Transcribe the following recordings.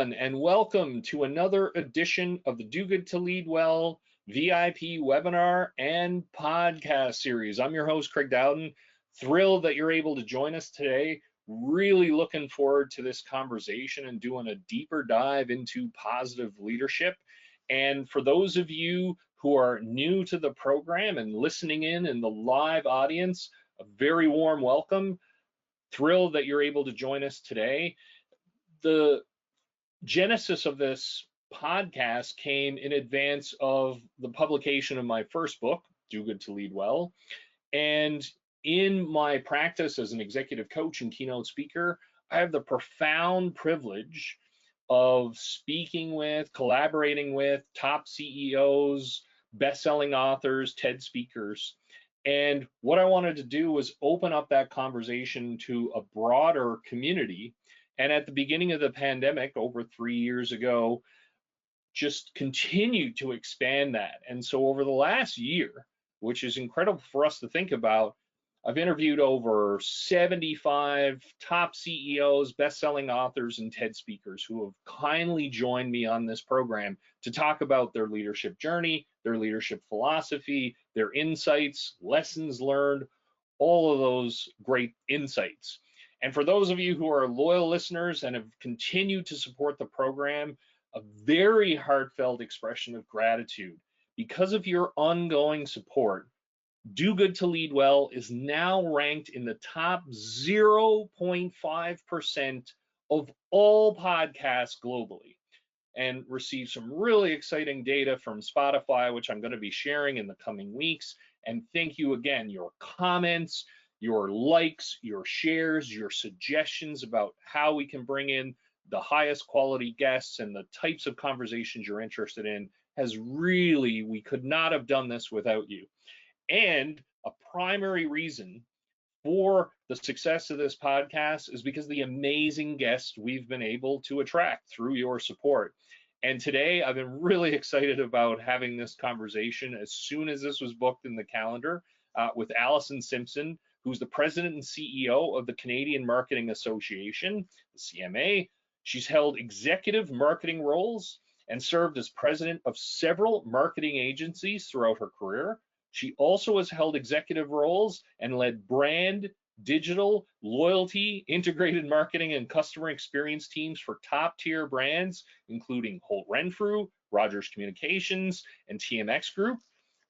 everyone, and welcome to another edition of the Do Good to Lead Well VIP webinar and podcast series. I'm your host, Craig Dowden. Thrilled that you're able to join us today. Really looking forward to this conversation and doing a deeper dive into positive leadership. And for those of you who are new to the program and listening in the live audience, a very warm welcome. Thrilled that you're able to join us today. The genesis of this podcast came in advance of the publication of my first book, Do Good to Lead Well. And in my practice as an executive coach and keynote speaker, I have the profound privilege of speaking with, collaborating with top CEOs, best-selling authors, TED speakers. And what I wanted to do was open up that conversation to a broader community. And at the beginning of the pandemic, over 3 years ago, just continued to expand that. And so over the last year, which is incredible for us to think about, I've interviewed over 75 top CEOs, best-selling authors, and TED speakers who have kindly joined me on this program to talk about their leadership journey, their leadership philosophy, their insights, lessons learned, all of those great insights. And for those of you who are loyal listeners and have continued to support the program, a very heartfelt expression of gratitude. Because of your ongoing support, Do Good to Lead Well is now ranked in the top 0.5% of all podcasts globally, and receive some really exciting data from Spotify, which I'm going to be sharing in the coming weeks. And thank you again, your comments, your likes, your shares, your suggestions about how we can bring in the highest quality guests and the types of conversations you're interested in has really, we could not have done this without you. And a primary reason for the success of this podcast is because the amazing guests we've been able to attract through your support. And today I've been really excited about having this conversation as soon as this was booked in the calendar with Allison Simpson, who's the president and CEO of the Canadian Marketing Association, the CMA. She's held executive marketing roles and served as president of several marketing agencies throughout her career. She also has held executive roles and led brand, digital, loyalty, integrated marketing, and customer experience teams for top-tier brands, including Holt Renfrew, Rogers Communications, and TMX Group.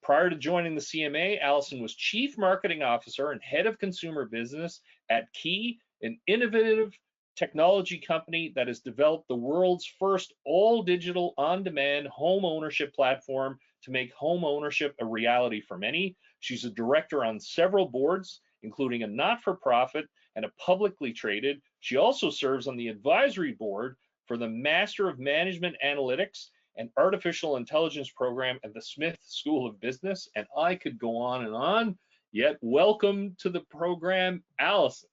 Prior to joining the CMA, Allison was Chief Marketing Officer and Head of Consumer Business at Key, an innovative technology company that has developed the world's first all-digital, on-demand home ownership platform to make home ownership a reality for many. She's a director on several boards, including a not-for-profit and a publicly traded. She also serves on the advisory board for the Master of Management Analytics and Artificial Intelligence program at the Smith School of Business, and I could go on, yet welcome to the program, Allison.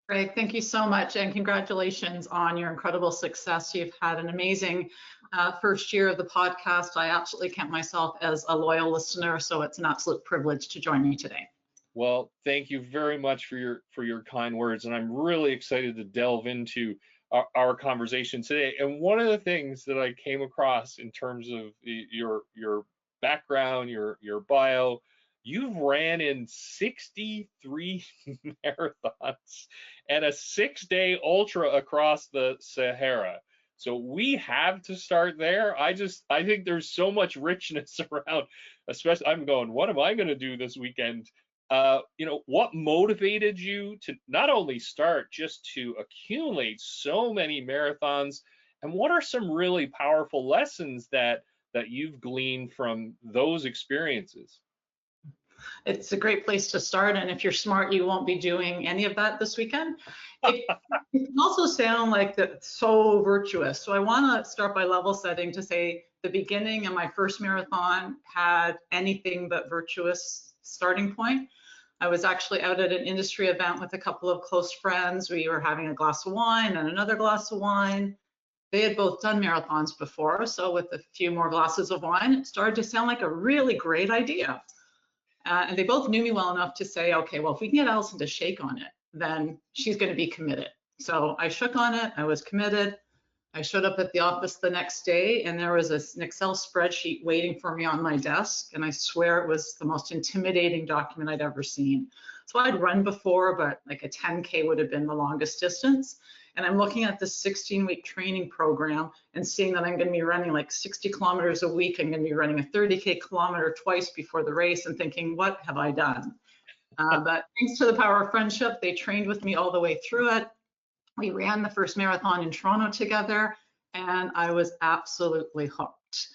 Greg, thank you so much, and congratulations on your incredible success. You've had an amazing first year of the podcast. I absolutely count myself as a loyal listener, so it's an absolute privilege to join me today. Well, thank you very much for your kind words, and I'm really excited to delve into our conversation today. And one of the things that I came across in terms of your background, your bio, you've ran in 63 marathons and a 6-day ultra across the Sahara. So we have to start there. I think there's so much richness around, especially I'm going, what am I going to do this weekend? What motivated you to not only start, just to accumulate so many marathons? And what are some really powerful lessons that you've gleaned from those experiences? It's a great place to start, and if you're smart, you won't be doing any of that this weekend. It can also sound like that's so virtuous. So I want to start by level setting to say the beginning of my first marathon had anything but virtuous starting point. I was actually out at an industry event with a couple of close friends. We were having a glass of wine and another glass of wine. They had both done marathons before, so with a few more glasses of wine, it started to sound like a really great idea. And they both knew me well enough to say, okay, well, if we can get Allison to shake on it, then she's going to be committed. So I shook on it. I was committed. I showed up at the office the next day and there was an Excel spreadsheet waiting for me on my desk. And I swear it was the most intimidating document I'd ever seen. So I'd run before, but like a 10K would have been the longest distance. And I'm looking at this 16-week training program and seeing that I'm going to be running like 60 kilometers a week. I'm going to be running a 30K kilometer twice before the race and thinking, what have I done? But thanks to the power of friendship, they trained with me all the way through it. We ran the first marathon in Toronto together, and I was absolutely hooked.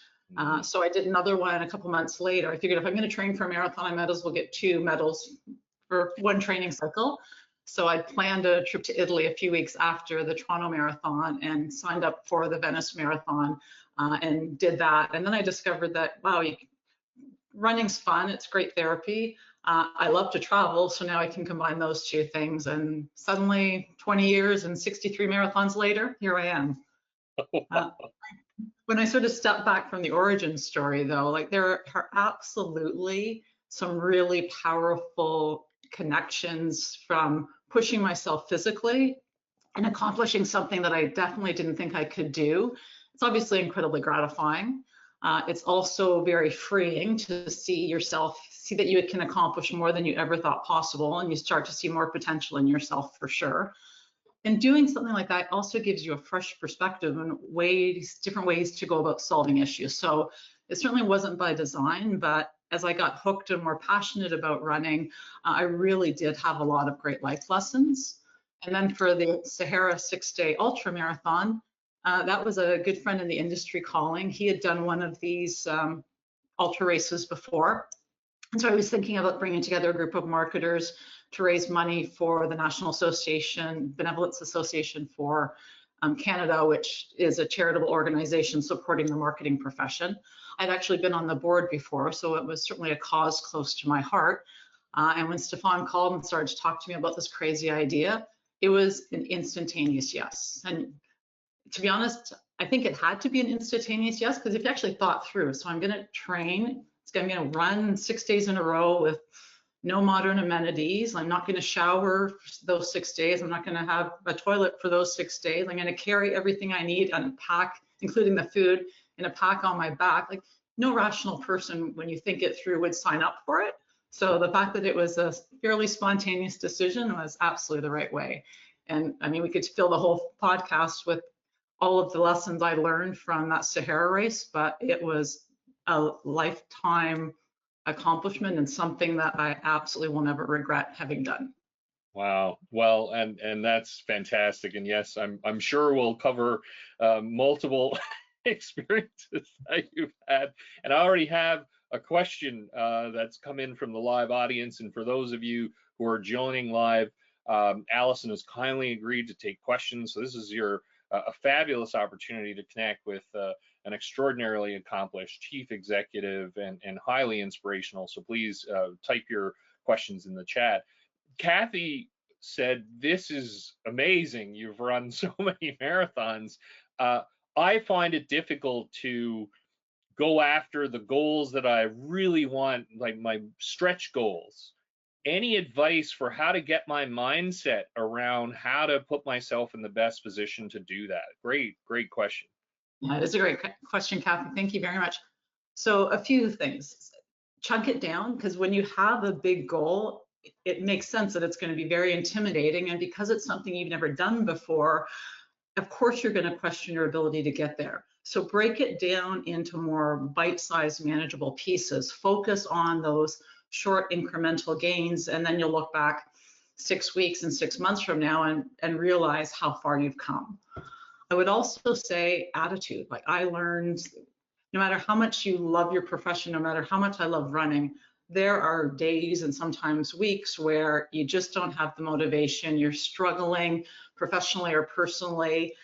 So I did another one a couple months later. I figured if I'm going to train for a marathon, I might as well get 2 medals for one training cycle. So I planned a trip to Italy a few weeks after the Toronto Marathon and signed up for the Venice Marathon and did that. And then I discovered that, wow, running's fun. It's great therapy. I love to travel, so now I can combine those two things. And suddenly, 20 years and 63 marathons later, here I am. When I sort of step back from the origin story, though, like there are absolutely some really powerful connections from pushing myself physically and accomplishing something that I definitely didn't think I could do. It's obviously incredibly gratifying. It's also very freeing to see yourself, see that you can accomplish more than you ever thought possible, and you start to see more potential in yourself for sure. And doing something like that also gives you a fresh perspective and different ways to go about solving issues. So it certainly wasn't by design, but as I got hooked and more passionate about running, I really did have a lot of great life lessons. And then for the Sahara 6-day ultra marathon, that was a good friend in the industry calling. He had done one of these ultra races before. And so I was thinking about bringing together a group of marketers to raise money for the National Association, Benevolence Association for Canada, which is a charitable organization supporting the marketing profession. I'd actually been on the board before, so it was certainly a cause close to my heart. And when Stefan called and started to talk to me about this crazy idea, it was an instantaneous yes. And to be honest, I think it had to be an instantaneous yes, because if you actually thought through, so I'm going to train, I'm going to run 6 days in a row with no modern amenities. I'm not going to shower for those 6 days. I'm not going to have a toilet for those 6 days. I'm going to carry everything I need and pack, including the food, in a pack on my back. Like no rational person, when you think it through, would sign up for it. So the fact that it was a fairly spontaneous decision was absolutely the right way. And I mean, we could fill the whole podcast with all of the lessons I learned from that Sahara race, but it was a lifetime accomplishment and something that I absolutely will never regret having done. Wow. Well, and that's fantastic. And yes, I'm sure we'll cover multiple experiences that you've had. And I already have a question that's come in from the live audience. And for those of you who are joining live, Allison has kindly agreed to take questions. So this is a fabulous opportunity to connect with an extraordinarily accomplished chief executive and highly inspirational. So please type your questions in the chat. Kathy said, this is amazing. You've run so many marathons. I find it difficult to go after the goals that I really want, like my stretch goals. Any advice for how to get my mindset around how to put myself in the best position to do that? Great question. Yeah, it is a great question, Kathy. Thank you very much. So a few things. Chunk it down, because when you have a big goal, it makes sense that it's going to be very intimidating. And because it's something you've never done before, of course, you're going to question your ability to get there. So break it down into more bite-sized, manageable pieces. Focus on those short incremental gains, and then you'll look back 6 weeks and 6 months from now and realize how far you've come. I would also say attitude. Like I learned, no matter how much you love your profession, no matter how much I love running, there are days and sometimes weeks where you just don't have the motivation, you're struggling professionally or personally.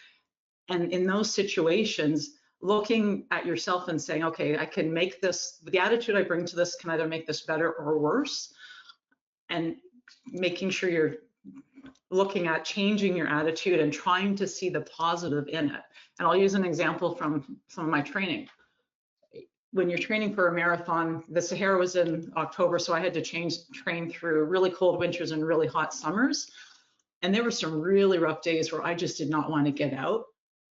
And in those situations, looking at yourself and saying, okay, I can make this, the attitude I bring to this can either make this better or worse, and making sure you're looking at changing your attitude and trying to see the positive in it. And I'll use an example from some of my training. When you're training for a marathon, the Sahara was in October, so I had to train through really cold winters and really hot summers. And there were some really rough days where I just did not want to get out.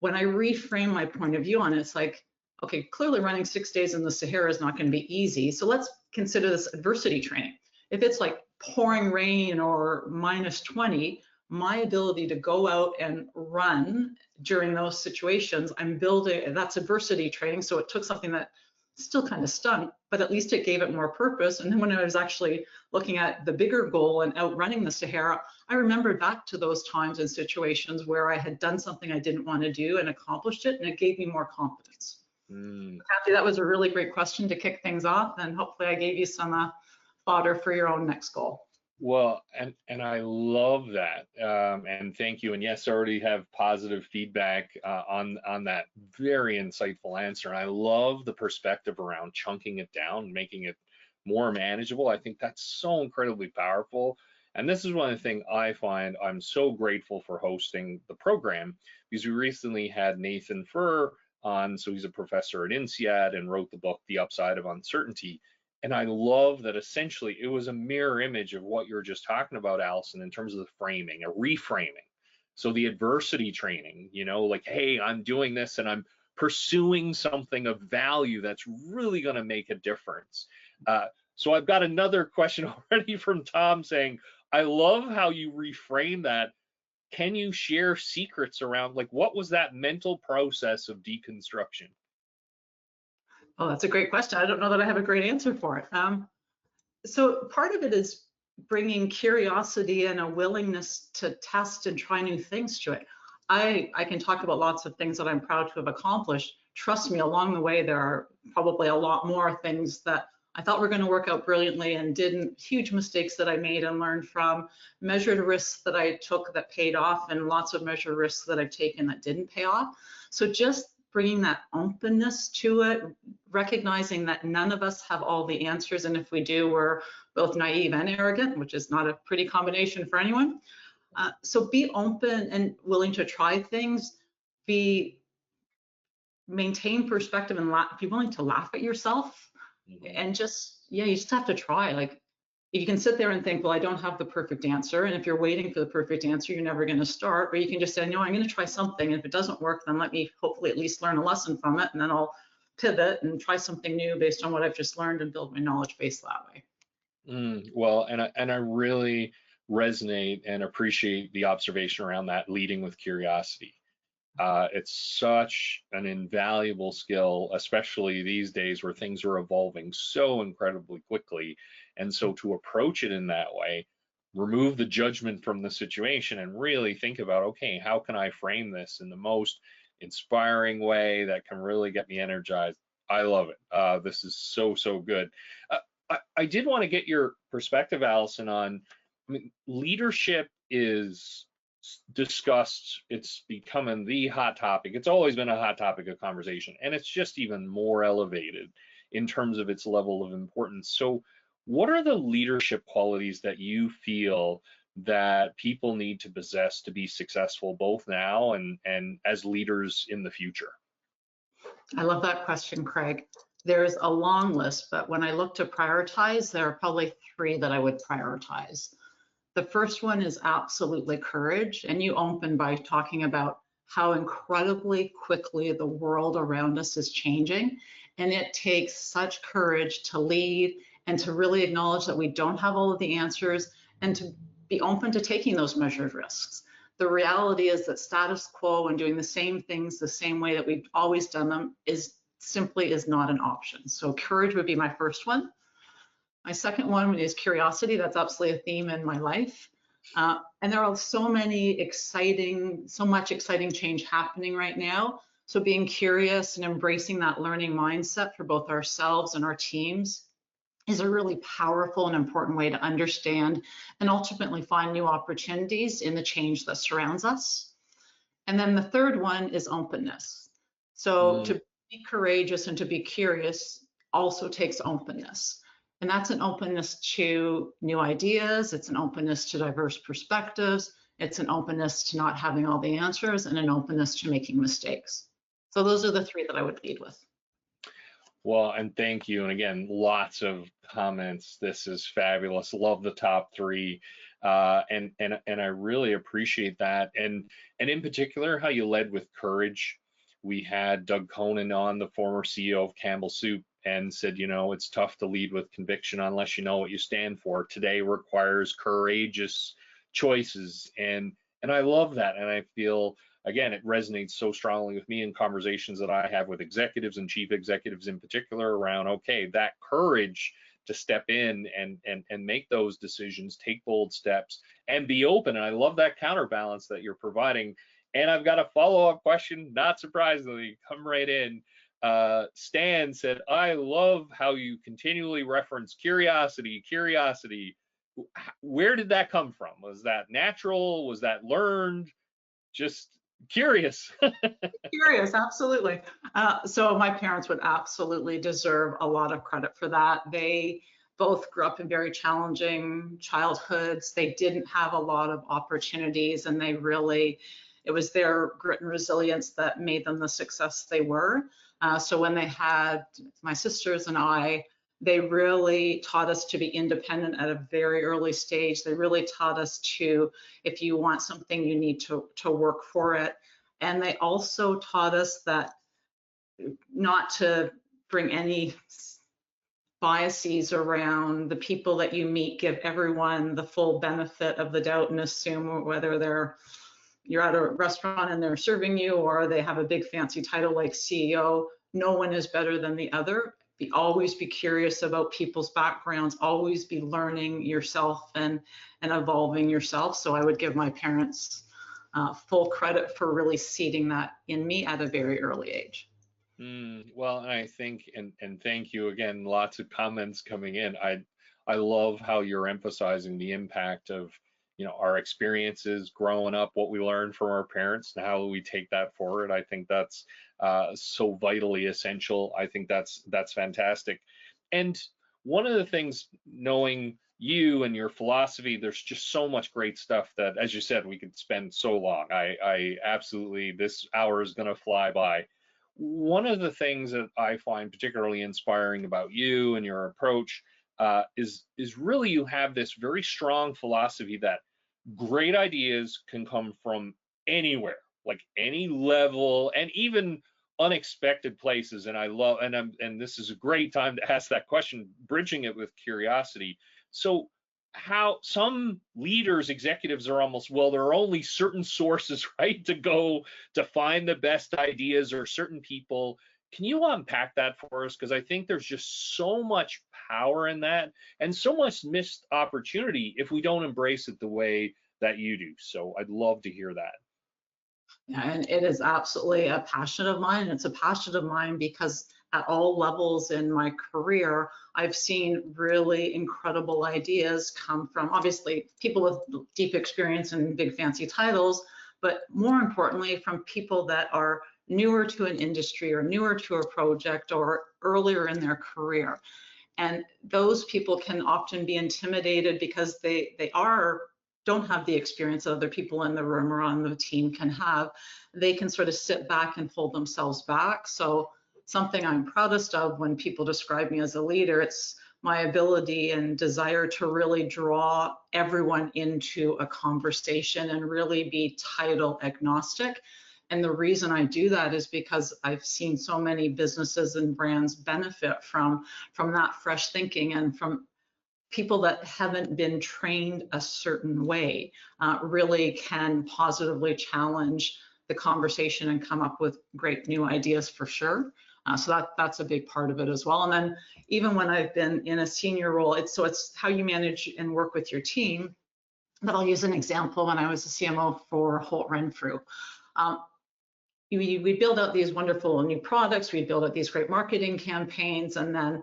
when I reframe my point of view on it, it's like, okay, clearly running 6 days in the Sahara is not going to be easy. So let's consider this adversity training. If it's like pouring rain or -20, my ability to go out and run during those situations, I'm building, that's adversity training. So it took something that still kind of stunk, but at least it gave it more purpose. And then when I was actually looking at the bigger goal and outrunning the Sahara, I remembered back to those times and situations where I had done something I didn't want to do and accomplished it, and it gave me more confidence. Kathy, that was a really great question to kick things off, and hopefully I gave you some fodder for your own next goal. Well, and I love that, and thank you. And yes, I already have positive feedback on that very insightful answer. And I love the perspective around chunking it down, making it more manageable. I think that's so incredibly powerful. And this is one of the things I find I'm so grateful for hosting the program, because we recently had Nathan Furr on. So he's a professor at INSEAD and wrote the book, The Upside of Uncertainty. And I love that essentially it was a mirror image of what you're just talking about, Allison, in terms of the framing, a reframing. So the adversity training, you know, like, hey, I'm doing this and I'm pursuing something of value that's really going to make a difference. So I've got another question already from Tom saying, I love how you reframe that. Can you share secrets around, like, what was that mental process of deconstruction? Oh, that's a great question. I don't know that I have a great answer for it. So part of it is bringing curiosity and a willingness to test and try new things to it. I can talk about lots of things that I'm proud to have accomplished. Trust me, along the way, there are probably a lot more things that I thought were going to work out brilliantly and didn't, huge mistakes that I made and learned from, measured risks that I took that paid off, and lots of measured risks that I've taken that didn't pay off. So just bringing that openness to it, recognizing that none of us have all the answers, and if we do, we're both naive and arrogant, which is not a pretty combination for anyone. So be open and willing to try things, maintain perspective, and be willing to laugh at yourself. And just, yeah, you just have to try. Like, you can sit there and think, well, I don't have the perfect answer. And if you're waiting for the perfect answer, you're never going to start. Or you can just say, no, I'm going to try something. And if it doesn't work, then let me hopefully at least learn a lesson from it. And then I'll pivot and try something new based on what I've just learned and build my knowledge base that way. Well, and I really resonate and appreciate the observation around that, leading with curiosity. It's such an invaluable skill, especially these days where things are evolving so incredibly quickly. And so to approach it in that way, remove the judgment from the situation and really think about, okay, how can I frame this in the most inspiring way that can really get me energized? I love it. This is so, so good. I did want to get your perspective, Allison, on, I mean, leadership is discussed, it's becoming the hot topic. It's always been a hot topic of conversation, and it's just even more elevated in terms of its level of importance. So what are the leadership qualities that you feel that people need to possess to be successful, both now and as leaders in the future? I love that question, Craig. There's a long list, but when I look to prioritize, there are probably 3 that I would prioritize. The first one is absolutely courage. And you open by talking about how incredibly quickly the world around us is changing. And it takes such courage to lead and to really acknowledge that we don't have all of the answers and to be open to taking those measured risks. The reality is that status quo and doing the same things the same way that we've always done them simply is not an option. So courage would be my first one. My second one is curiosity. That's absolutely a theme in my life. And there are so much exciting change happening right now. So being curious and embracing that learning mindset for both ourselves and our teams is a really powerful and important way to understand and ultimately find new opportunities in the change that surrounds us. And then the third one is openness. So to be courageous and to be curious also takes openness. And that's an openness to new ideas. It's an openness to diverse perspectives. It's an openness to not having all the answers and an openness to making mistakes. So those are the 3 that I would lead with. Well, and thank you. And again, lots of comments. This is fabulous. Love the top three. And I really appreciate that. And in particular, how you led with courage. We had Doug Conan on, the former CEO of Campbell Soup, and said, it's tough to lead with conviction unless you know what you stand for. Today requires courageous choices. And I love that. And I feel, again, it resonates so strongly with me in conversations that I have with executives and chief executives in particular around, okay, that courage to step in and make those decisions, take bold steps, and be open. And I love that counterbalance that you're providing. And I've got a follow-up question, not surprisingly, come right in. Stan said, I love how you continually reference curiosity, curiosity. Where did that come from? Was that natural? Was that learned? Just curious. Curious, absolutely. So my parents would absolutely deserve a lot of credit for that. They both grew up in very challenging childhoods. They didn't have a lot of opportunities, and it was their grit and resilience that made them the success they were. So when they had my sisters and I, they really taught us to be independent at a very early stage. They really taught us to, if you want something, you need to work for it. And they also taught us that not to bring any biases around the people that you meet, give everyone the full benefit of the doubt and assume whether you're at a restaurant and they're serving you or they have a big fancy title like CEO, no one is better than the other. Always be curious about people's backgrounds, always be learning yourself and evolving yourself. So I would give my parents full credit for really seeding that in me at a very early age. Well, I think, and thank you again, lots of comments coming in. I love how you're emphasizing the impact of, our experiences growing up, what we learned from our parents, and how we take that forward. I think that's so vitally essential. I think that's fantastic. And one of the things, knowing you and your philosophy, there's just so much great stuff that, as you said, we could spend so long. I absolutely, this hour is going to fly by. One of the things that I find particularly inspiring about you and your approach is really you have this very strong philosophy that great ideas can come from anywhere, like any level, and even unexpected places. And I love, and this is a great time to ask that question, bridging it with curiosity. So how some leaders, executives are almost, well, there are only certain sources, right, to go to find the best ideas or certain people. Can you unpack that for us? Because I think there's just so much power in that and so much missed opportunity if we don't embrace it the way that you do. So I'd love to hear that. Yeah, and it is absolutely a passion of mine. It's a passion of mine because at all levels in my career, I've seen really incredible ideas come from, obviously, people with deep experience and big fancy titles, but more importantly, from people that are newer to an industry or newer to a project or earlier in their career. And those people can often be intimidated because they don't have the experience that other people in the room or on the team can have. They can sort of sit back and hold themselves back. So something I'm proudest of when people describe me as a leader, it's my ability and desire to really draw everyone into a conversation and really be title agnostic. And the reason I do that is because I've seen so many businesses and brands benefit from that fresh thinking and from people that haven't been trained a certain way really can positively challenge the conversation and come up with great new ideas for sure. So that's a big part of it as well. And then even when I've been in a senior role, it's how you manage and work with your team. But I'll use an example. When I was a CMO for Holt Renfrew, we build out these wonderful new products, we build out these great marketing campaigns, and then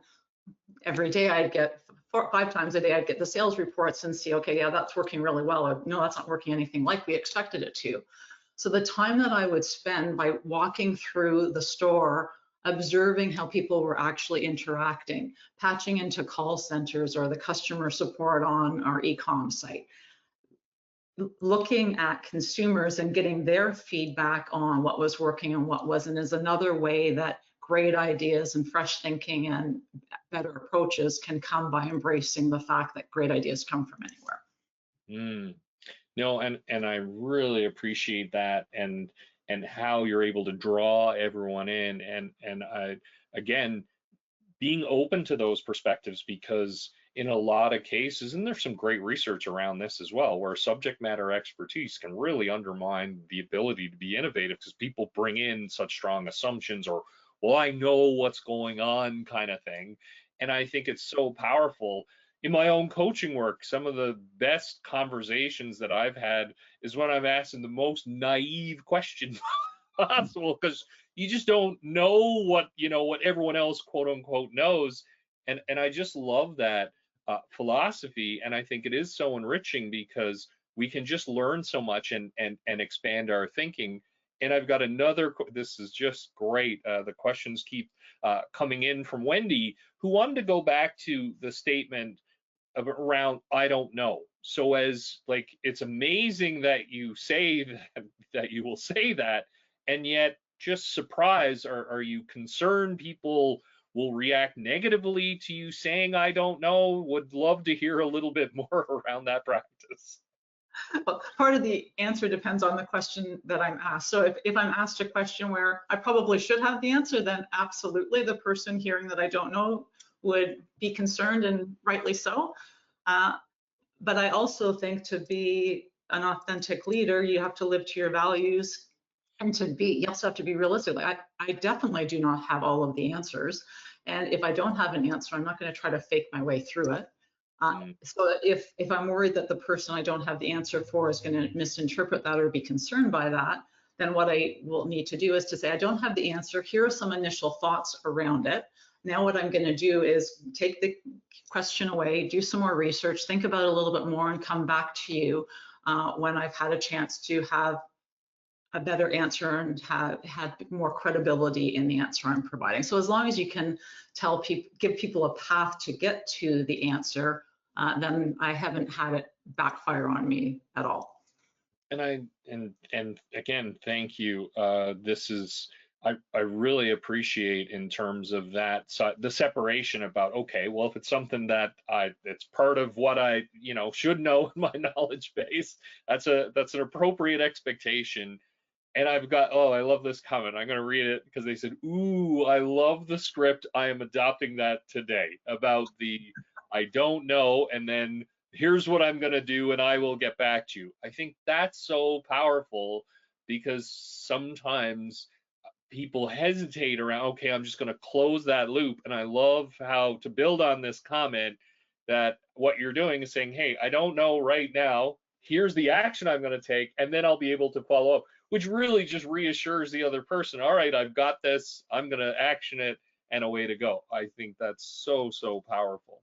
every day I'd get 4 or 5 times a day, I'd get the sales reports and see, okay, yeah, that's working really well, or no, that's not working anything like we expected it to. So the time that I would spend by walking through the store, observing how people were actually interacting, patching into call centers or the customer support on our e-com site, looking at consumers and getting their feedback on what was working and what wasn't is another way that great ideas and fresh thinking and better approaches can come by embracing the fact that great ideas come from anywhere. Mm. No, and I really appreciate that, and how you're able to draw everyone in, and I, again, being open to those perspectives, because in a lot of cases, and there's some great research around this as well, where subject matter expertise can really undermine the ability to be innovative, because people bring in such strong assumptions, or, well, I know what's going on kind of thing. And I think it's so powerful. In my own coaching work, some of the best conversations that I've had is when I'm asking the most naive questions possible, because you just don't know what everyone else, quote unquote, knows. And I just love that philosophy, and I think it is so enriching, because we can just learn so much, and expand our thinking. And I've got another, this is just great, the questions keep coming in from Wendy, who wanted to go back to the statement of around I don't know. So, as like, it's amazing that you say that you will say that, and yet, just surprised, are you concerned people will react negatively to you saying I don't know? Would love to hear a little bit more around that practice. Well, part of the answer depends on the question that I'm asked. So if I'm asked a question where I probably should have the answer, then absolutely the person hearing that I don't know would be concerned, and rightly so. But I also think to be an authentic leader, you have to live to your values, and you also have to be realistic. Like I definitely do not have all of the answers. And if I don't have an answer, I'm not going to try to fake my way through it. So if I'm worried that the person I don't have the answer for is going to misinterpret that or be concerned by that, then what I will need to do is to say, I don't have the answer. Here are some initial thoughts around it. Now what I'm going to do is take the question away, do some more research, think about it a little bit more, and come back to you when I've had a chance to have a better answer and have had more credibility in the answer I'm providing. So as long as you can tell people, give people a path to get to the answer, then I haven't had it backfire on me at all. And again, thank you. This is, I really appreciate, in terms of that, the separation about, okay, well, if it's something that it's part of what I should know in my knowledge base, that's an appropriate expectation. And I've got, oh, I love this comment. I'm going to read it, because they said, ooh, I love the script. I am adopting that today, about the I don't know, and then here's what I'm going to do, and I will get back to you. I think that's so powerful, because sometimes people hesitate around, okay, I'm just going to close that loop. And I love how, to build on this comment, that what you're doing is saying, hey, I don't know right now. Here's the action I'm going to take, and then I'll be able to follow up, which really just reassures the other person. All right, I've got this. I'm going to action it, and away to go. I think that's so, so powerful.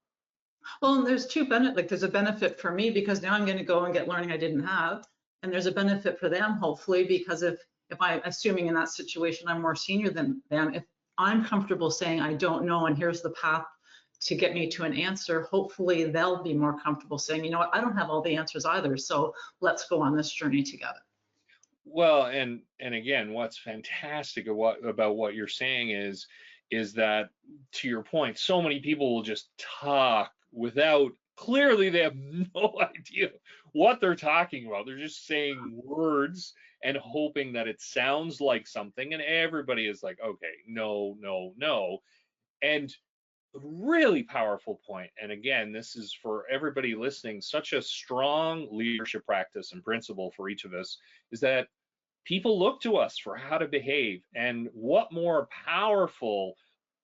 Well, and there's two benefits. Like there's a benefit for me, because now I'm going to go and get learning I didn't have, and there's a benefit for them, hopefully, because if I'm assuming in that situation I'm more senior than them, if I'm comfortable saying I don't know and here's the path to get me to an answer, hopefully they'll be more comfortable saying, you know what, I don't have all the answers either, so let's go on this journey together. Well, and again, what's fantastic about what you're saying is that, to your point, so many people will just talk without, clearly they have no idea what they're talking about. They're just saying words and hoping that it sounds like something, and everybody is like, okay, no, no, no. And really powerful point. And again, this is for everybody listening, such a strong leadership practice and principle for each of us, is that people look to us for how to behave. And what more powerful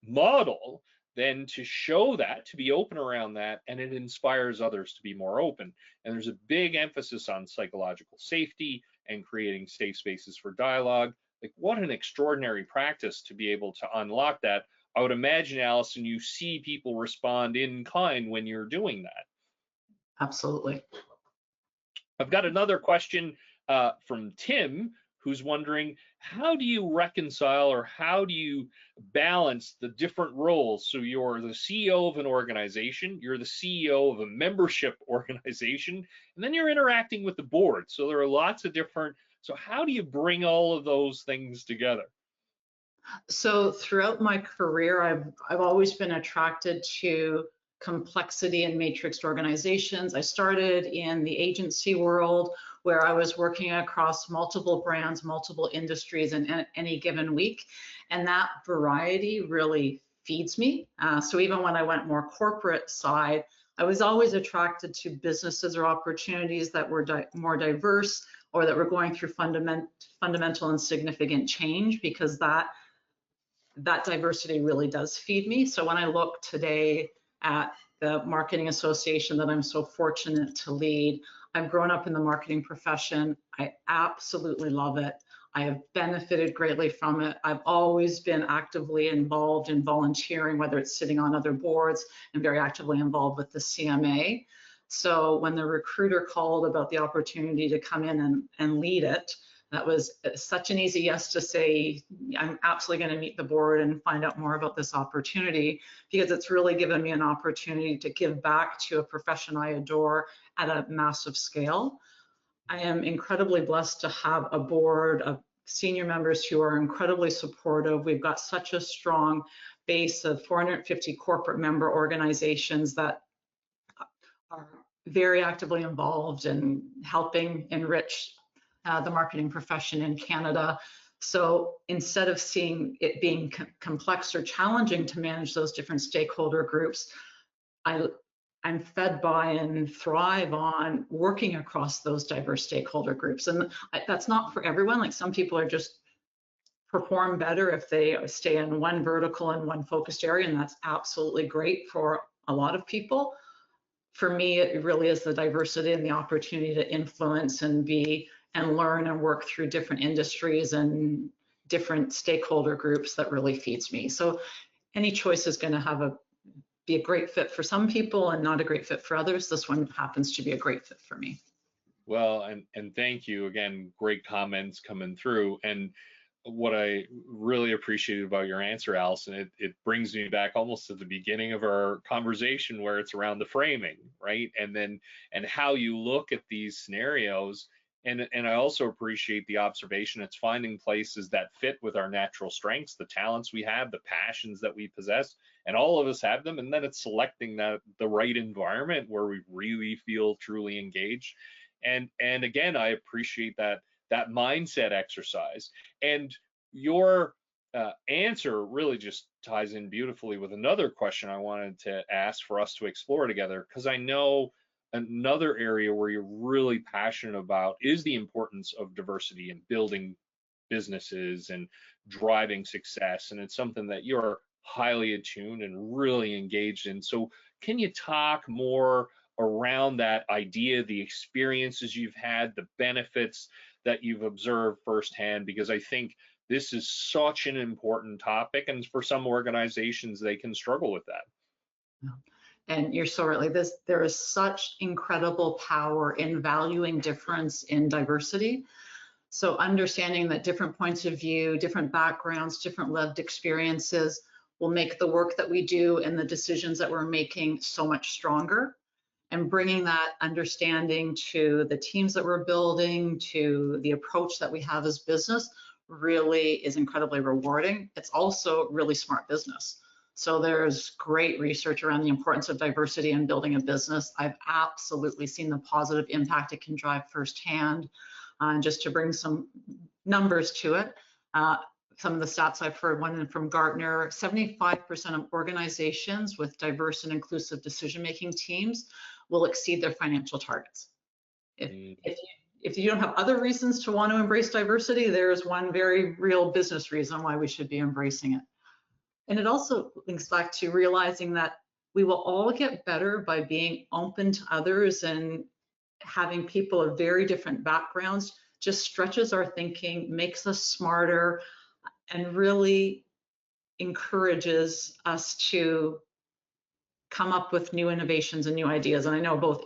model than to show that, to be open around that, and it inspires others to be more open. And there's a big emphasis on psychological safety and creating safe spaces for dialogue. Like, what an extraordinary practice to be able to unlock that. I would imagine, Allison, you see people respond in kind when you're doing that. Absolutely. I've got another question from Tim, who's wondering, how do you reconcile, or how do you balance the different roles? So you're the CEO of an organization, you're the CEO of a membership organization, and then you're interacting with the board. So there are lots of different, so how do you bring all of those things together? So throughout my career, I've always been attracted to complexity and matrixed organizations. I started in the agency world where I was working across multiple brands, multiple industries in any given week. And that variety really feeds me. So even when I went more corporate side, I was always attracted to businesses or opportunities that were more diverse or that were going through fundamental and significant change, because that diversity really does feed me. So when I look today at the marketing association that I'm so fortunate to lead, I've grown up in the marketing profession. I absolutely love it. I have benefited greatly from it. I've always been actively involved in volunteering, whether it's sitting on other boards, and very actively involved with the CMA. So when the recruiter called about the opportunity to come in and lead it, that was such an easy yes to say, I'm absolutely going to meet the board and find out more about this opportunity, because it's really given me an opportunity to give back to a profession I adore at a massive scale. I am incredibly blessed to have a board of senior members who are incredibly supportive. We've got such a strong base of 450 corporate member organizations that are very actively involved in helping enrich the marketing profession in Canada. So instead of seeing it being complex or challenging to manage those different stakeholder groups, I'm fed by and thrive on working across those diverse stakeholder groups. And that's not for everyone. Like, some people are just perform better if they stay in one vertical and one focused area, and that's absolutely great for a lot of people. For me, it really is the diversity and the opportunity to influence and be and learn and work through different industries and different stakeholder groups that really feeds me. So any choice is going to be a great fit for some people and not a great fit for others. This one happens to be a great fit for me. Well, and thank you again. Great comments coming through. And what I really appreciated about your answer, Allison, it brings me back almost to the beginning of our conversation, where it's around the framing, right? And how you look at these scenarios. And I also appreciate the observation. It's finding places that fit with our natural strengths, the talents we have, the passions that we possess, and all of us have them. And then it's selecting the right environment where we really feel truly engaged. And again, I appreciate that mindset exercise. And your answer really just ties in beautifully with another question I wanted to ask for us to explore together, because I know another area where you're really passionate about is the importance of diversity in building businesses and driving success. And it's something that you're highly attuned and really engaged in. So can you talk more around that idea, the experiences you've had, the benefits that you've observed firsthand? Because I think this is such an important topic, and for some organizations, they can struggle with that. And you're so right. Like this, there is such incredible power in valuing difference in diversity. So understanding that different points of view, different backgrounds, different lived experiences will make the work that we do and the decisions that we're making so much stronger. And bringing that understanding to the teams that we're building, to the approach that we have as business, really is incredibly rewarding. It's also really smart business. So there's great research around the importance of diversity in building a business. I've absolutely seen the positive impact it can drive firsthand. And just to bring some numbers to it, some of the stats I've heard, one from Gartner, 75% of organizations with diverse and inclusive decision-making teams will exceed their financial targets. If you don't have other reasons to want to embrace diversity, there's one very real business reason why we should be embracing it. And it also links back to realizing that we will all get better by being open to others, and having people of very different backgrounds just stretches our thinking, makes us smarter, and really encourages us to come up with new innovations and new ideas. And I know both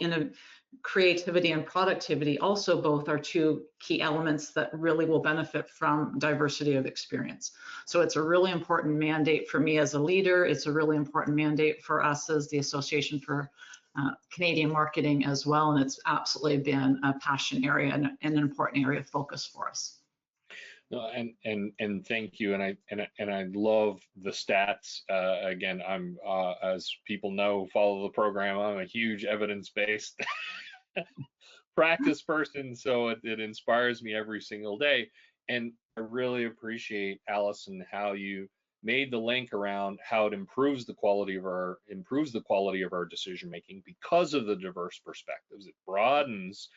creativity and productivity also both are two key elements that really will benefit from diversity of experience. So it's a really important mandate for me as a leader. It's a really important mandate for us as the Association for Canadian Marketing as well. And it's absolutely been a passion area and an important area of focus for us. No, and thank you, and I love the stats. Again, I'm as people know, follow the program. I'm a huge evidence-based practice person, so it inspires me every single day. And I really appreciate, Allison, how you made the link around how it improves the quality of our decision making because of the diverse perspectives. It broadens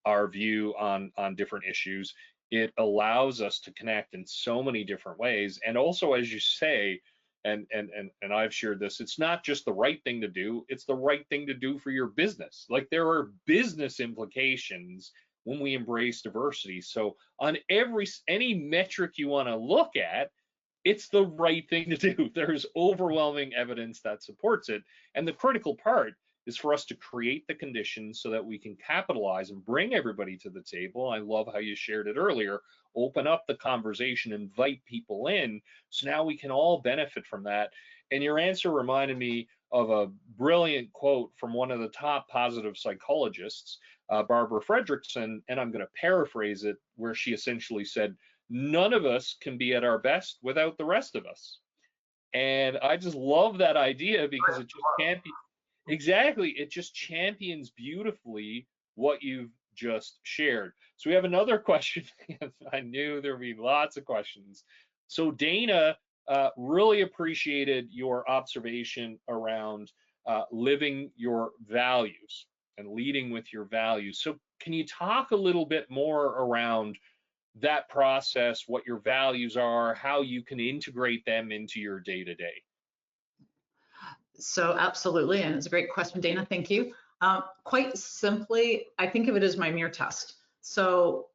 our view on different issues. It allows us to connect in so many different ways. And also, as you say, and I've shared this, it's not just the right thing to do, it's the right thing to do for your business. Like there are business implications when we embrace diversity. So on any metric you want to look at, it's the right thing to do. There's overwhelming evidence that supports it. And the critical part is for us to create the conditions so that we can capitalize and bring everybody to the table. I love how you shared it earlier. Open up the conversation, invite people in, so now we can all benefit from that. And your answer reminded me of a brilliant quote from one of the top positive psychologists, Barbara Fredrickson, and I'm going to paraphrase it, where she essentially said, none of us can be at our best without the rest of us. And I just love that idea because it just it just champions beautifully what you've just shared. So we have another question. I knew there would be lots of questions. So Dana really appreciated your observation around living your values and leading with your values. So can you talk a little bit more around that process, what your values are, how you can integrate them into your day-to-day? So absolutely, and it's a great question, Dana. Thank you. Quite simply, I think of it as my mirror test. So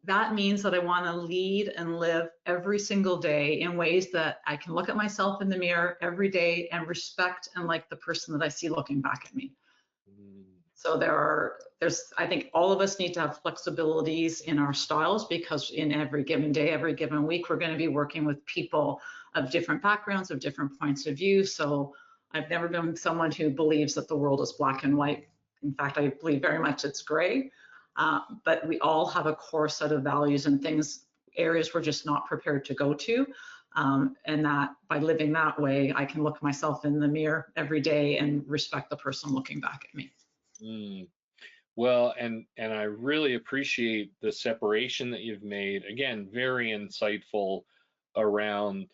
that means that I want to lead and live every single day in ways that I can look at myself in the mirror every day and respect and like the person that I see looking back at me. So I think all of us need to have flexibilities in our styles, because in every given day, every given week, we're going to be working with people of different backgrounds, of different points of view. So I've never been someone who believes that the world is black and white. In fact, I believe very much it's gray. But we all have a core set of values and areas we're just not prepared to go to. And that by living that way, I can look myself in the mirror every day and respect the person looking back at me. Well, and I really appreciate the separation that you've made. Again, very insightful around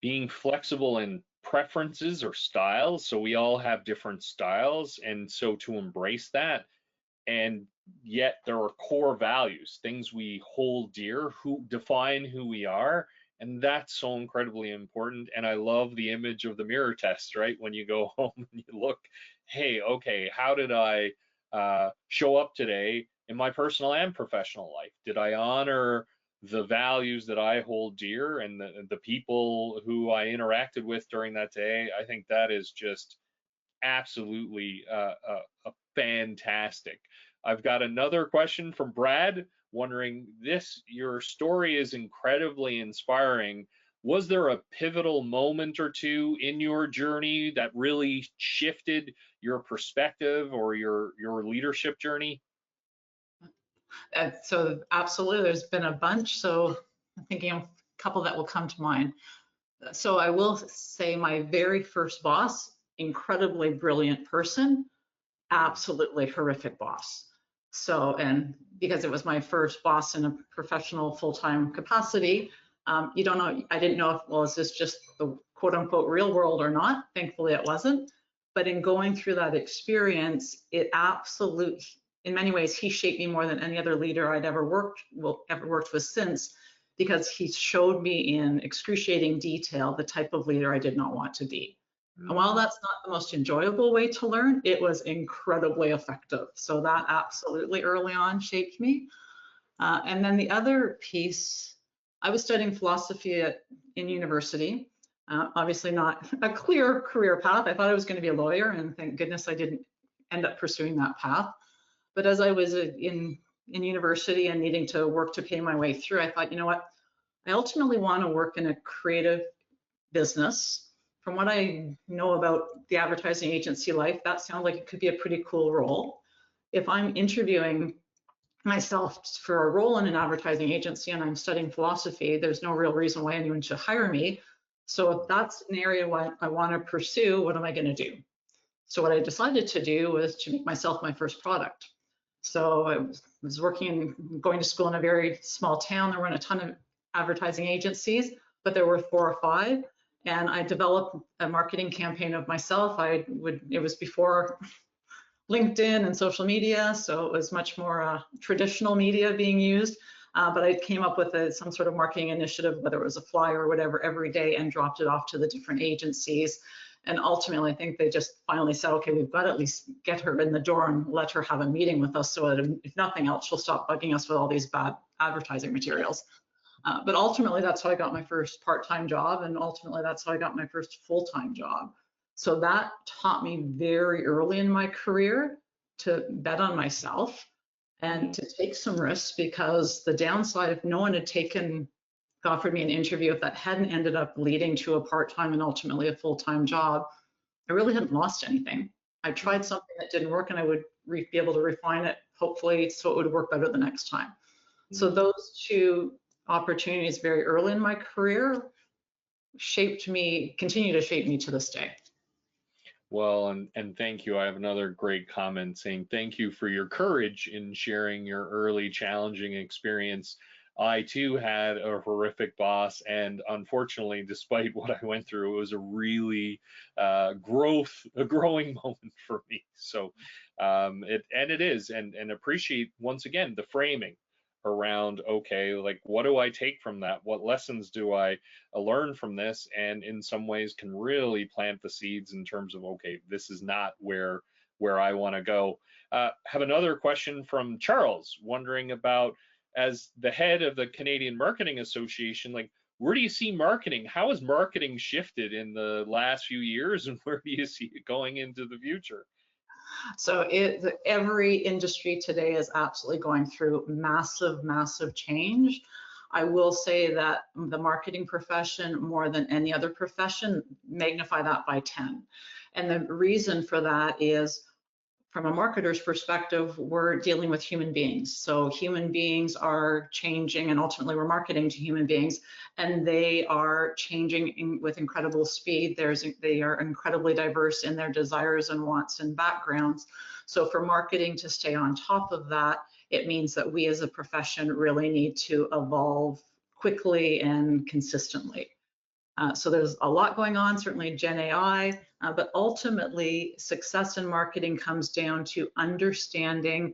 being flexible in preferences or styles. So we all have different styles, and so to embrace that, and yet there are core values, things we hold dear, who define who we are, and that's so incredibly important. And I love the image of the mirror test, right? When you go home and you look, hey, okay, how did I show up today in my personal and professional life? Did I honor the values that I hold dear and the people who I interacted with during that day? I think that is just absolutely fantastic. I've got another question from Brad wondering your story is incredibly inspiring. Was there a pivotal moment or two in your journey that really shifted your perspective or your leadership journey? So absolutely, there's been a bunch. So I'm thinking of a couple that will come to mind. So I will say my very first boss, incredibly brilliant person, absolutely horrific boss. So, and because it was my first boss in a professional full-time capacity, you don't know, I didn't know if, well, is this just the quote unquote real world or not? Thankfully it wasn't. But in going through that experience, in many ways, he shaped me more than any other leader I'd ever worked with since, because he showed me in excruciating detail the type of leader I did not want to be. And while that's not the most enjoyable way to learn, it was incredibly effective. So that absolutely early on shaped me. And then the other piece, I was studying philosophy in university. Obviously not a clear career path. I thought I was going to be a lawyer, and thank goodness I didn't end up pursuing that path. But as I was in university and needing to work to pay my way through, I thought, you know what? I ultimately want to work in a creative business. From what I know about the advertising agency life, that sounds like it could be a pretty cool role. If I'm interviewing myself for a role in an advertising agency and I'm studying philosophy, there's no real reason why anyone should hire me. So if that's an area what I want to pursue, what am I going to do? So what I decided to do was to make myself my first product. So I was working and going to school in a very small town. There weren't a ton of advertising agencies, but there were 4 or 5. And I developed a marketing campaign of myself. It was before LinkedIn and social media, so it was much more traditional media being used. But I came up with some sort of marketing initiative, whether it was a flyer or whatever, every day and dropped it off to the different agencies. And ultimately, I think they just finally said, okay, we've got to at least get her in the door and let her have a meeting with us so that if nothing else, she'll stop bugging us with all these bad advertising materials. But ultimately, that's how I got my first part-time job. And ultimately, that's how I got my first full-time job. So that taught me very early in my career to bet on myself and to take some risks, because the downside, if no one had offered me an interview, if that hadn't ended up leading to a part-time and ultimately a full-time job, I really hadn't lost anything. I tried something that didn't work and I would be able to refine it, hopefully, so it would work better the next time. So those 2 opportunities very early in my career continue to shape me to this day. Well, and thank you. I have another great comment saying thank you for your courage in sharing your early challenging experience. I too had a horrific boss, and unfortunately, despite what I went through, it was a really a growing moment for me. So it is, and appreciate once again the framing around, okay, like what do I take from that? What lessons do I learn from this? And in some ways can really plant the seeds in terms of, okay, this is not where I want to go. Have another question from Charles, wondering about, as the head of the Canadian Marketing Association, like where do you see marketing? How has marketing shifted in the last few years, and where do you see it going into the future? So every industry today is absolutely going through massive, massive change. I will say that the marketing profession, more than any other profession, magnify that by 10. And the reason for that is, from a marketer's perspective, we're dealing with human beings. So human beings are changing, and ultimately we're marketing to human beings, and they are changing with incredible speed. They are incredibly diverse in their desires and wants and backgrounds. So for marketing to stay on top of that, it means that we as a profession really need to evolve quickly and consistently. So there's a lot going on, certainly Gen AI, but ultimately success in marketing comes down to understanding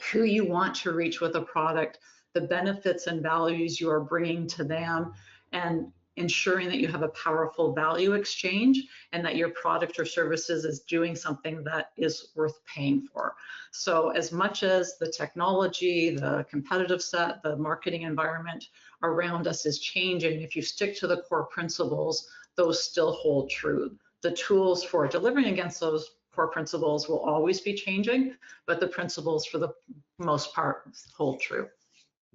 who you want to reach with a product, the benefits and values you are bringing to them, and ensuring that you have a powerful value exchange and that your product or services is doing something that is worth paying for. So as much as the technology, the competitive set, the marketing environment around us is changing, if you stick to the core principles, those still hold true. The tools for delivering against those core principles will always be changing, but the principles for the most part hold true.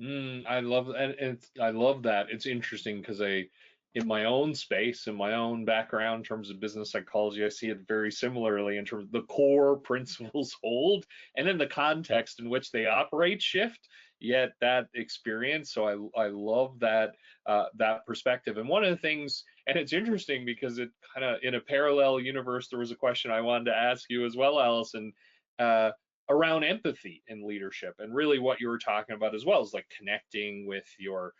I love, and I love that. It's interesting because in my own space, in my own background, in terms of business psychology, I see it very similarly in terms of the core principles hold, and then the context in which they operate shift. Yet that experience, so I love that that perspective. And one of the things, and it's interesting because it kind of in a parallel universe, there was a question I wanted to ask you as well, Allison. Uh, Around empathy in leadership, and really what you were talking about as well is like connecting with your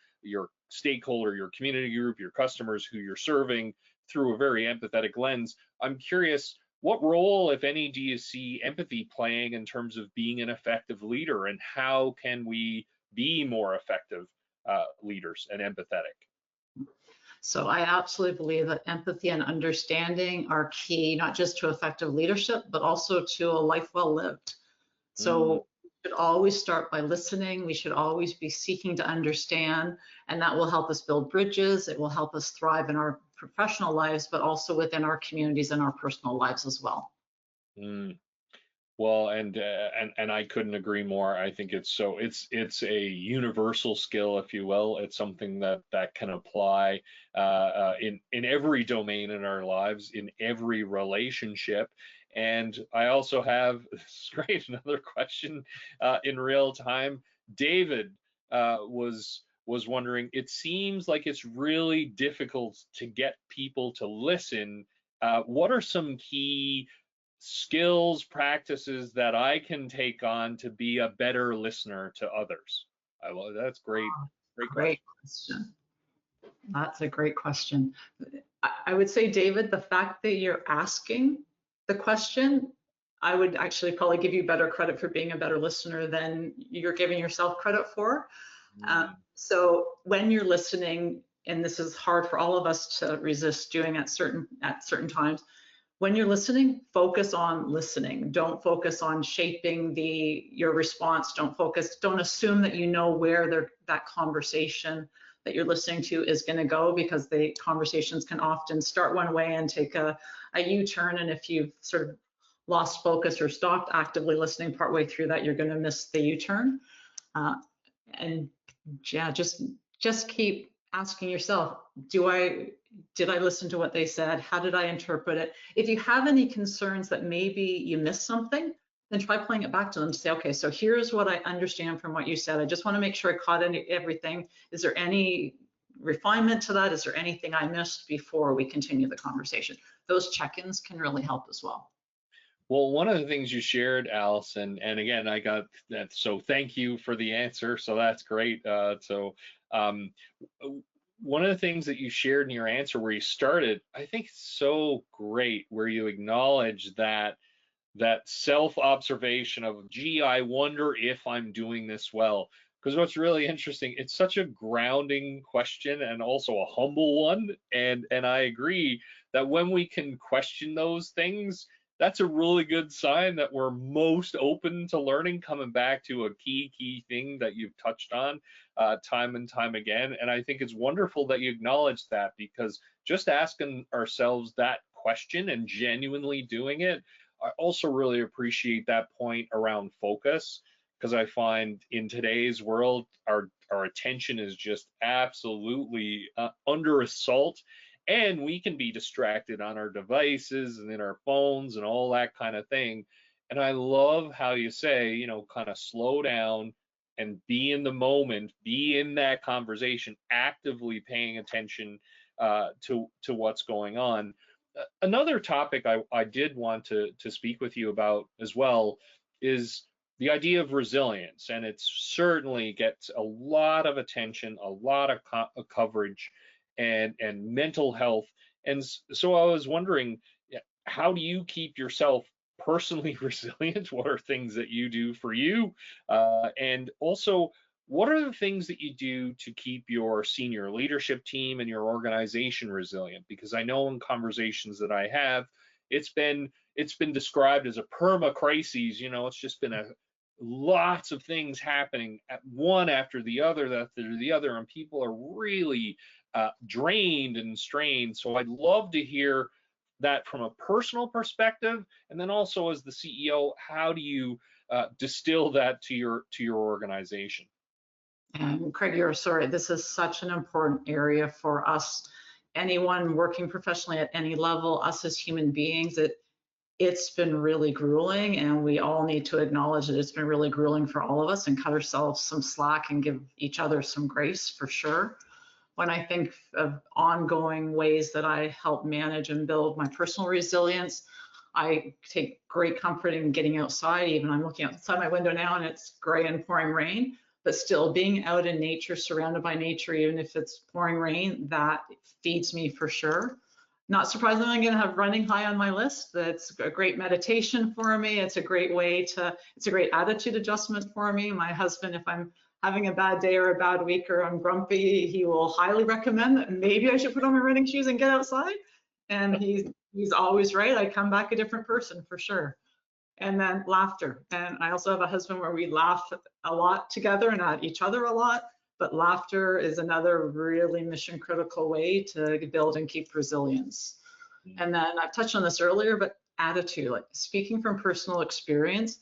stakeholder, your community group, your customers who you're serving through a very empathetic lens. I'm curious, what role, if any, do you see empathy playing in terms of being an effective leader, and how can we be more effective leaders and empathetic? So I absolutely believe that empathy and understanding are key, not just to effective leadership, but also to a life well lived. Mm. So we should always start by listening. We should always be seeking to understand, and that will help us build bridges. It will help us thrive in our professional lives, but also within our communities and our personal lives as well. Mm. Well, and I couldn't agree more. I think it's a universal skill, if you will. It's something that can apply in every domain in our lives, in every relationship. And I also have, this is great, another question in real time. David was wondering, it seems like it's really difficult to get people to listen. What are some key skills, practices that I can take on to be a better listener to others? I love that's great. Great Great question. question. That's a great question. I would say, David, the fact that you're asking the question, I would actually probably give you better credit for being a better listener than you're giving yourself credit for. So when you're listening, and this is hard for all of us to resist doing at certain times, when you're listening, focus on listening. Don't focus on shaping your response. Don't assume that you know where that conversation that you're listening to is going to go, because the conversations can often start one way and take a U-turn. And if you've sort of lost focus or stopped actively listening partway through that, you're going to miss the U-turn. And yeah, just keep asking yourself, did I listen to what they said? How did I interpret it? If you have any concerns that maybe you missed something, then try playing it back to them to say, okay, so here's what I understand from what you said. I just want to make sure I caught everything. Is there any refinement to that? Is there anything I missed before we continue the conversation? Those check-ins can really help as well. Well, one of the things you shared, Allison, and again, I got that, so thank you for the answer. So that's great. One of the things that you shared in your answer where you started, I think it's so great, where you acknowledge that self-observation of, gee, I wonder if I'm doing this well. Because what's really interesting, it's such a grounding question and also a humble one. And I agree that when we can question those things, that's a really good sign that we're most open to learning, coming back to a key thing that you've touched on time and time again. And I think it's wonderful that you acknowledge that, because just asking ourselves that question and genuinely doing it, I also really appreciate that point around focus, because I find in today's world, our attention is just absolutely under assault. And we can be distracted on our devices and in our phones and all that kind of thing. And I love how you say, kind of slow down and be in the moment, be in that conversation, actively paying attention to what's going on. Another topic I did want to speak with you about as well is the idea of resilience. And it certainly gets a lot of attention, a lot of coverage, and mental health. And so I was wondering, how do you keep yourself personally resilient? What are things that you do for you? And also, what are the things that you do to keep your senior leadership team and your organization resilient? Because I know in conversations that I have, it's been described as a perma crises. It's just been lots of things happening at one after the other, and people are really drained and strained. So I'd love to hear that from a personal perspective, and then also as the CEO, how do you distill that to your organization? And Craig, this is such an important area for us, anyone working professionally at any level, us as human beings. It's been really grueling, and we all need to acknowledge that it's been really grueling for all of us, and cut ourselves some slack and give each other some grace, for sure. When I think of ongoing ways that I help manage and build my personal resilience, I take great comfort in getting outside. Even I'm looking outside my window now and it's gray and pouring rain, but still being out in nature, surrounded by nature, even if it's pouring rain, that feeds me for sure. Not surprisingly, I'm going to have running high on my list. That's a great meditation for me. It's a great attitude adjustment for me. My husband, if I'm having a bad day or a bad week or I'm grumpy, he will highly recommend that maybe I should put on my running shoes and get outside. And he's always right. I come back a different person, for sure. And then laughter. And I also have a husband where we laugh a lot together and at each other a lot. But laughter is another really mission critical way to build and keep resilience. And then I've touched on this earlier, but attitude, like speaking from personal experience,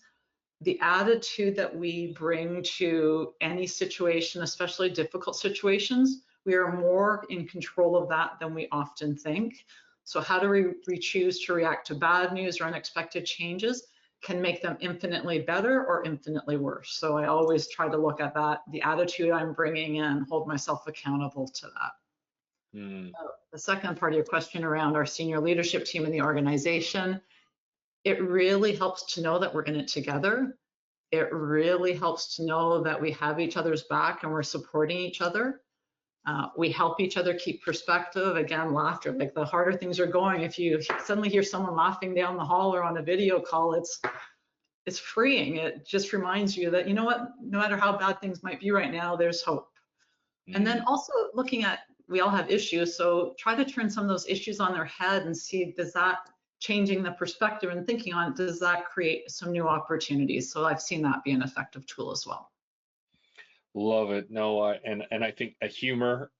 the attitude that we bring to any situation, especially difficult situations, we are more in control of that than we often think. So how do we choose to react to bad news or unexpected changes can make them infinitely better or infinitely worse. So I always try to look at that, the attitude I'm bringing in, hold myself accountable to that. The second part of your question around our senior leadership team in the organization, it really helps to know that we're in it together. It really helps to know that we have each other's back and we're supporting each other. We help each other keep perspective. Again, laughter, like the harder things are going, if you suddenly hear someone laughing down the hall or on a video call, it's freeing. It just reminds you that, you know what, no matter how bad things might be right now, there's hope. And then also looking at, we all have issues, so try to turn some of those issues on their head and see, does that, changing the perspective and thinking on it, does that create some new opportunities? So I've seen that be an effective tool as well. Love it. No, and I think a humor,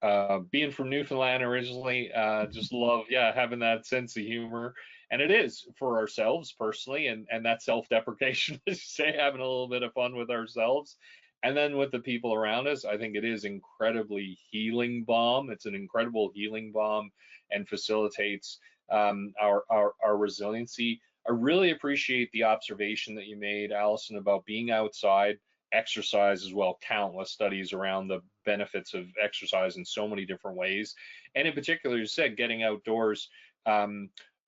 being from Newfoundland originally, just love, yeah, having that sense of humor. And it is for ourselves personally, and that self-deprecation, as you say, having a little bit of fun with ourselves. And then with the people around us, I think it is incredibly healing balm. It's an incredible healing balm and facilitates our resiliency. I really appreciate the observation that you made, Allison, about being outside. Exercise as well, countless studies around the benefits of exercise in so many different ways. And in particular, you said getting outdoors.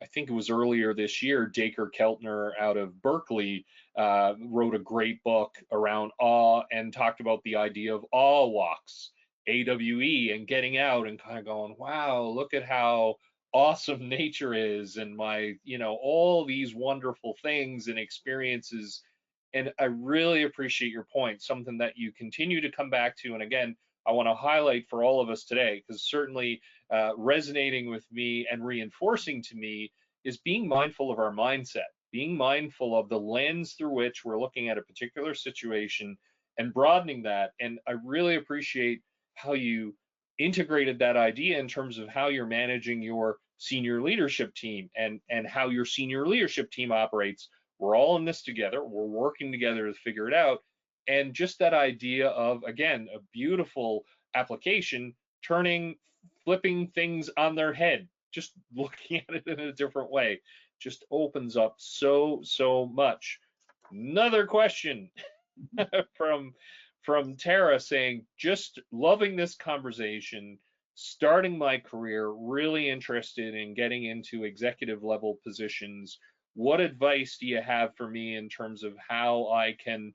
I think it was earlier this year, Dacre Keltner out of Berkeley wrote a great book around awe and talked about the idea of awe walks, AWE, and getting out and kind of going, wow, look at how awesome nature is, and my, all these wonderful things and experiences. And I really appreciate your point, something that you continue to come back to. And again, I want to highlight for all of us today, because certainly resonating with me and reinforcing to me is being mindful of our mindset, being mindful of the lens through which we're looking at a particular situation and broadening that. And I really appreciate how you integrated that idea in terms of how you're managing your senior leadership team and how your senior leadership team operates. We're all in this together. We're working together to figure it out. And just that idea of, again, a beautiful application, flipping things on their head, just looking at it in a different way, just opens up so much. Another question from Tara saying, just loving this conversation, starting my career, really interested in getting into executive level positions. What advice do you have for me in terms of how I can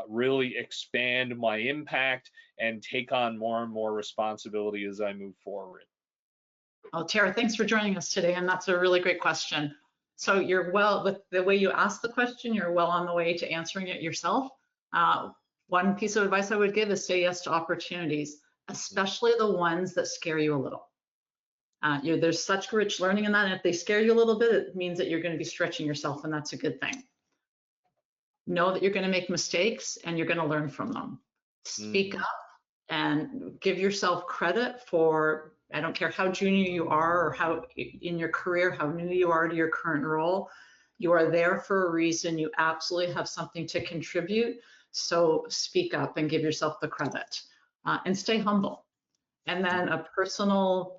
really expand my impact and take on more and more responsibility as I move forward? Oh, Tara, thanks for joining us today, and that's a really great question. So with the way you asked the question, you're well on the way to answering it yourself. One piece of advice I would give is say yes to opportunities, especially the ones that scare you a little. There's such rich learning in that, and if they scare you a little bit, it means that you're going to be stretching yourself, and that's a good thing. Know that you're going to make mistakes, and you're going to learn from them. Speak up and give yourself credit for, I don't care how junior you are or how in your career, how new you are to your current role, you are there for a reason. You absolutely have something to contribute. So speak up and give yourself the credit, and stay humble. And then a personal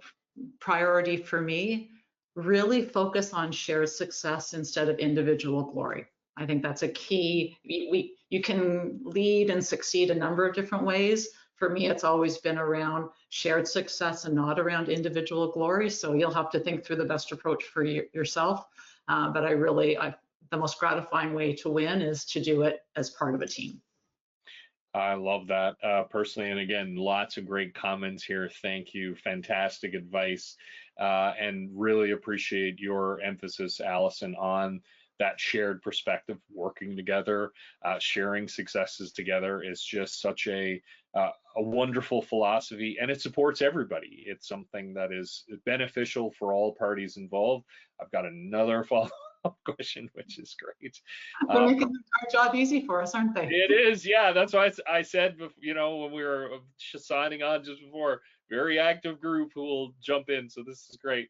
priority for me, really focus on shared success instead of individual glory. I think that's a key. You can lead and succeed a number of different ways. For me, it's always been around shared success and not around individual glory. So you'll have to think through the best approach for yourself. But the most gratifying way to win is to do it as part of a team. I love that personally. And again, lots of great comments here. Thank you. Fantastic advice. And really appreciate your emphasis, Allison, on that shared perspective, working together, sharing successes together is just such a wonderful philosophy, and it supports everybody. It's something that is beneficial for all parties involved. I've got another follow-up question, which is great. They're making our job easy for us, aren't they? It is, yeah. That's why I said, when we were signing on just before, very active group who will jump in. So this is great.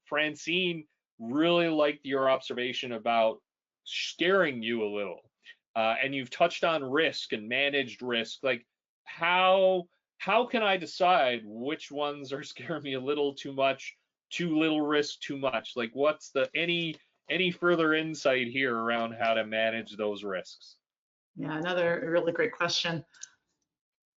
Francine, really liked your observation about scaring you a little. And you've touched on risk and managed risk. Like how can I decide which ones are scaring me a little too much too little risk, too much? Like, what's the any further insight here around how to manage those risks? Yeah, another really great question.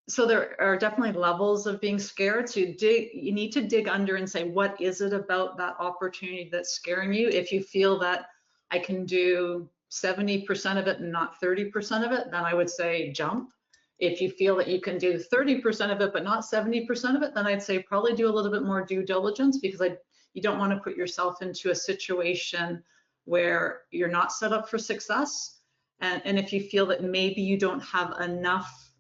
So there are definitely levels of being scared. So you need to dig under and say, what is it about that opportunity that's scaring you? If you feel that I can do 70% of it and not 30% of it, then I would say jump. If you feel that you can do 30% of it but not 70% of it, then I'd say probably do a little bit more due diligence, because you don't want to put yourself into a situation where you're not set up for success. And if you feel that maybe you don't have enough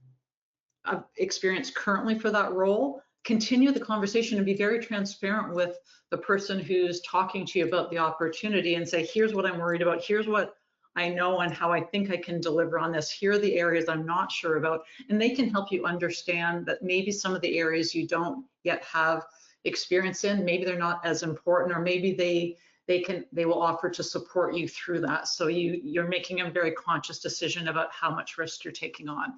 experience currently for that role, continue the conversation and be very transparent with the person who's talking to you about the opportunity and say, here's what I'm worried about, here's what I know and how I think I can deliver on this, here are the areas I'm not sure about, and they can help you understand that maybe some of the areas you don't yet have experience in, maybe they're not as important, or maybe they will offer to support you through that. So you're making a very conscious decision about how much risk you're taking on.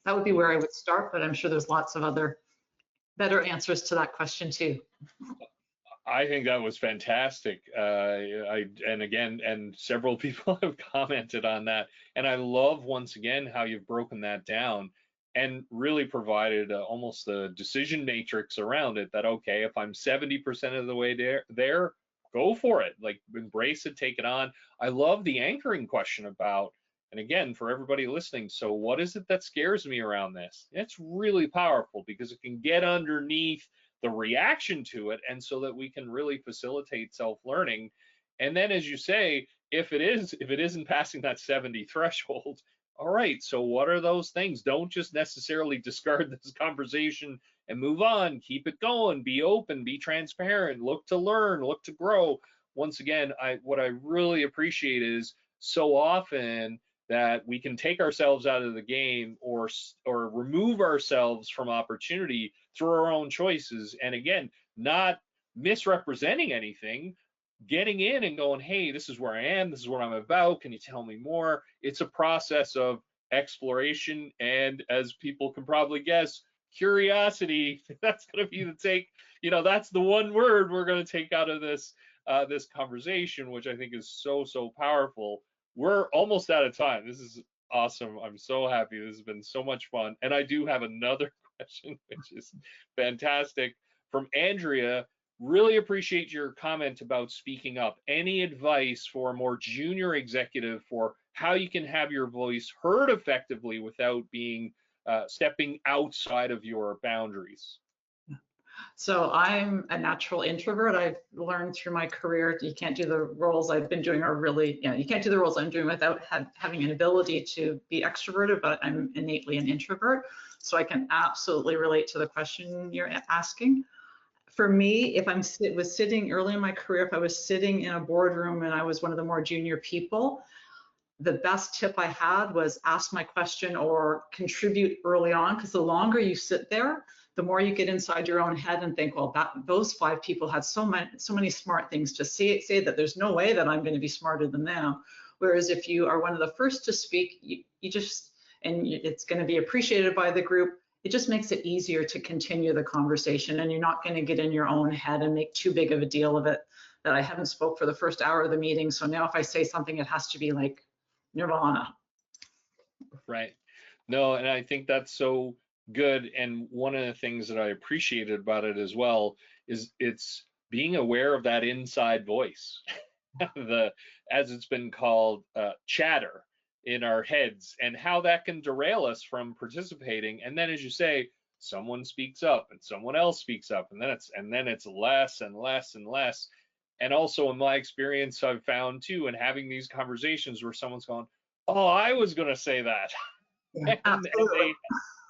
That would be where I would start, but I'm sure there's lots of other better answers to that question too. I think that was fantastic. And several people have commented on that. And I love, once again, how you've broken that down and really provided almost the decision matrix around it, that, okay, if I'm 70% of the way there, go for it. Like, embrace it, take it on. I love the anchoring question about, and again, for everybody listening, so what is it that scares me around this? It's really powerful because it can get underneath the reaction to it, and so that we can really facilitate self-learning. And then, as you say, if it isn't passing that 70 threshold, all right, so what are those things? Don't just necessarily discard this conversation and move on. Keep it going, be open, be transparent, look to learn, look to grow. Once again, what I really appreciate is, so often that we can take ourselves out of the game or remove ourselves from opportunity through our own choices. And again, not misrepresenting anything, getting in and going, hey, this is where I am, this is what I'm about, can you tell me more? It's a process of exploration, and as people can probably guess, curiosity. That's going to be that's the one word we're going to take out of this conversation, which I think is so powerful. We're almost out of time. This is awesome. I'm so happy. This has been so much fun. And I do have another question, which is fantastic, from Andrea. Really appreciate your comment about speaking up. Any advice for a more junior executive for how you can have your voice heard effectively without being stepping outside of your boundaries? So I'm a natural introvert. I've learned through my career, you can't do the roles I've been doing you can't do the roles I'm doing without having an ability to be extroverted, but I'm innately an introvert. So I can absolutely relate to the question you're asking. For me, if was sitting early in my career, if I was sitting in a boardroom and I was one of the more junior people, the best tip I had was ask my question or contribute early on, because the longer you sit there, the more you get inside your own head and think, well, those 5 people had so many smart things to say that there's no way that I'm going to be smarter than them. Whereas if you are one of the first to speak, it's going to be appreciated by the group. It just makes it easier to continue the conversation, and you're not going to get in your own head and make too big of a deal of it, that I haven't spoke for the first hour of the meeting, so now if I say something, it has to be like nirvana. Right. No, and I think that's so good. And one of the things that I appreciated about it as well is it's being aware of that inside voice, as it's been called, chatter in our heads, and how that can derail us from participating. And then, as you say, someone speaks up and someone else speaks up, and then it's less and less and less. And also, in my experience, I've found too, in having these conversations where someone's going, oh, I was going to say that. Yeah,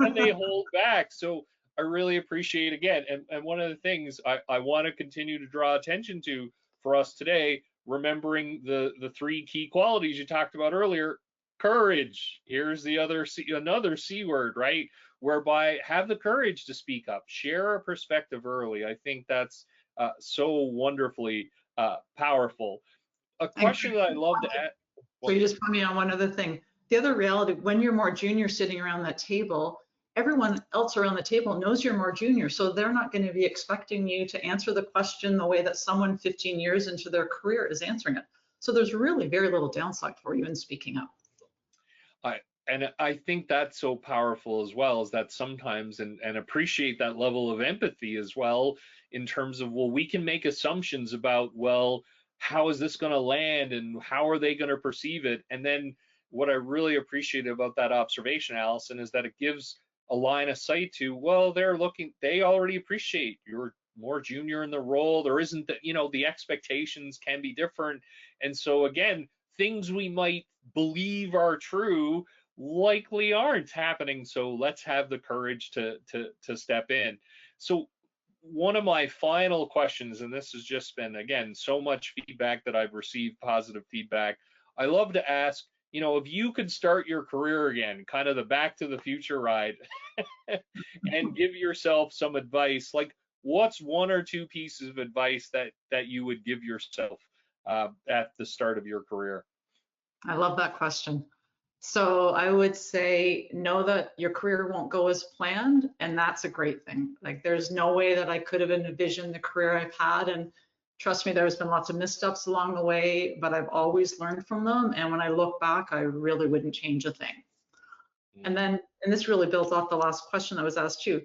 and they hold back. So I really appreciate, again, and one of the things I want to continue to draw attention to for us today, remembering the 3 key qualities you talked about earlier. Courage. Here's the another C word, right? Whereby have the courage to speak up, share a perspective early. I think that's so wonderfully powerful. A question that I love to add. So you just put me on one other thing. The other reality, when you're more junior sitting around that table, everyone else around the table knows you're more junior, so they're not going to be expecting you to answer the question the way that someone 15 years into their career is answering it. So there's really very little downside for you in speaking up. I think that's so powerful as well, is that sometimes, and appreciate that level of empathy as well, in terms of, well, we can make assumptions about, well, how is this going to land and how are they going to perceive it? And then what I really appreciate about that observation, Allison, is that it gives a line of sight to, well, they already appreciate you're more junior in the role. There isn't the, the expectations can be different. And so again, things we might believe are true likely aren't happening. So let's have the courage to step in. So one of my final questions, and this has just been, again, so much feedback that I've received, positive feedback. I love to ask, if you could start your career again, kind of the Back to the Future ride, and give yourself some advice, like what's one or two pieces of advice that you would give yourself at the start of your career? I love that question. So I would say, know that your career won't go as planned, and that's a great thing. Like, there's no way that I could have envisioned the career I've had, and trust me, there's been lots of missteps along the way, but I've always learned from them. And when I look back, I really wouldn't change a thing. And then, and this really builds off the last question that was asked too,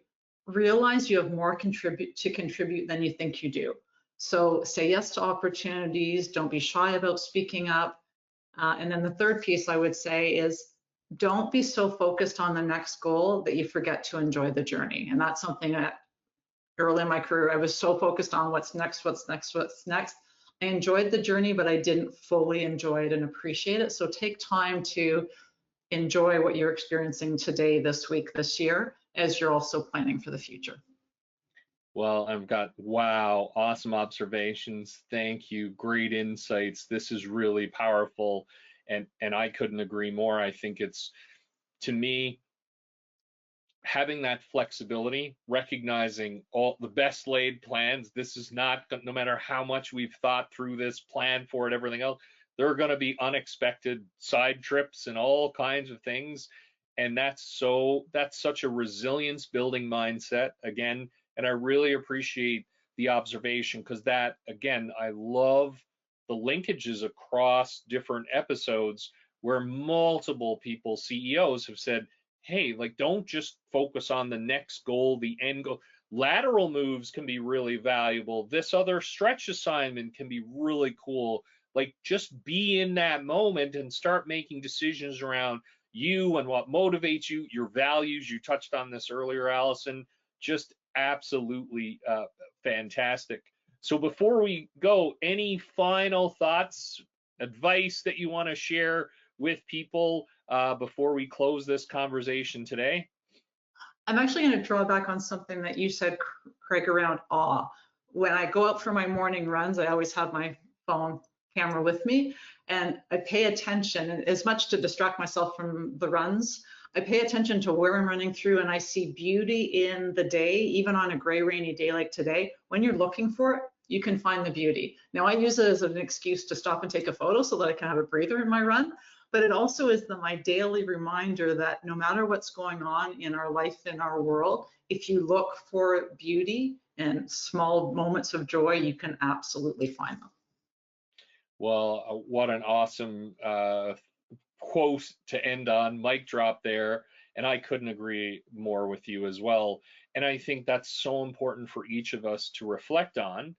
realize you have more to contribute than you think you do. So say yes to opportunities, don't be shy about speaking up. And then the third piece I would say is, don't be so focused on the next goal that you forget to enjoy the journey. And that's something that early in my career, I was so focused on what's next, what's next, what's next. I enjoyed the journey, but I didn't fully enjoy it and appreciate it. So take time to enjoy what you're experiencing today, this week, this year, as you're also planning for the future. Well, wow, awesome observations. Thank you. Great insights. This is really powerful. And I couldn't agree more. I think it's, to me, having that flexibility, recognizing all the best laid plans. This is not, no matter how much we've thought through this, plan for it, everything else, there are going to be unexpected side trips and all kinds of things. And that's such a resilience building mindset, again. And I really appreciate the observation, because that, again, I love the linkages across different episodes where multiple people, CEOs, have said, hey, like, don't just focus on the next goal, the end goal. Lateral moves can be really valuable. This other stretch assignment can be really cool. Like, just be in that moment and start making decisions around you and what motivates you, your values. You touched on this earlier, Allison. Just absolutely fantastic. So before we go, any final thoughts, advice that you want to share with people before we close this conversation today? I'm actually going to draw back on something that you said, Craig, around awe. When I go out for my morning runs, I always have my phone camera with me, and I pay attention, and as much to distract myself from the runs, I pay attention to where I'm running through, and I see beauty in the day, even on a gray, rainy day like today. When you're looking for it, you can find the beauty. Now, I use it as an excuse to stop and take a photo so that I can have a breather in my run, but it also is my daily reminder that no matter what's going on in our life, in our world, if you look for beauty and small moments of joy, you can absolutely find them. Well, what an awesome quote to end on, mic drop there. And I couldn't agree more with you as well. And I think that's so important for each of us to reflect on,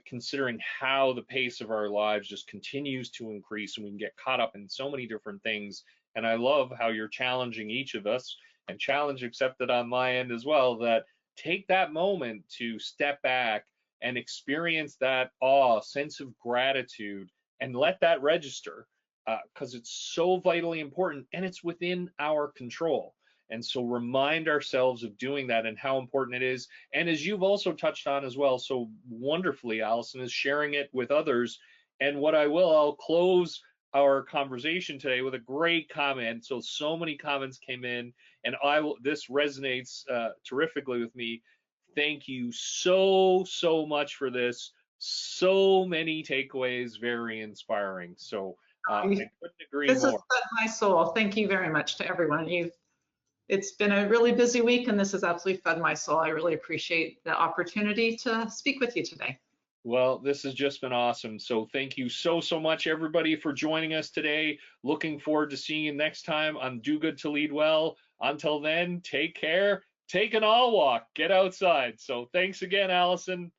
considering how the pace of our lives just continues to increase, and we can get caught up in so many different things. And I love how you're challenging each of us, and challenge accepted on my end as well, that take that moment to step back and experience that awe, sense of gratitude, and let that register, because it's so vitally important and it's within our control. And so remind ourselves of doing that and how important it is. And as you've also touched on as well, so wonderfully, Allison, is sharing it with others. And I'll close our conversation today with a great comment. So many comments came in, and this resonates terrifically with me. Thank you so much for this. So many takeaways, very inspiring. So I couldn't agree more. This has fed my soul. Thank you very much to everyone. It's been a really busy week, and this has absolutely fed my soul. I really appreciate the opportunity to speak with you today. Well, this has just been awesome. So thank you so, so much, everybody, for joining us today. Looking forward to seeing you next time on Do Good to Lead Well. Until then, take care, take an all walk, get outside. So thanks again, Allison.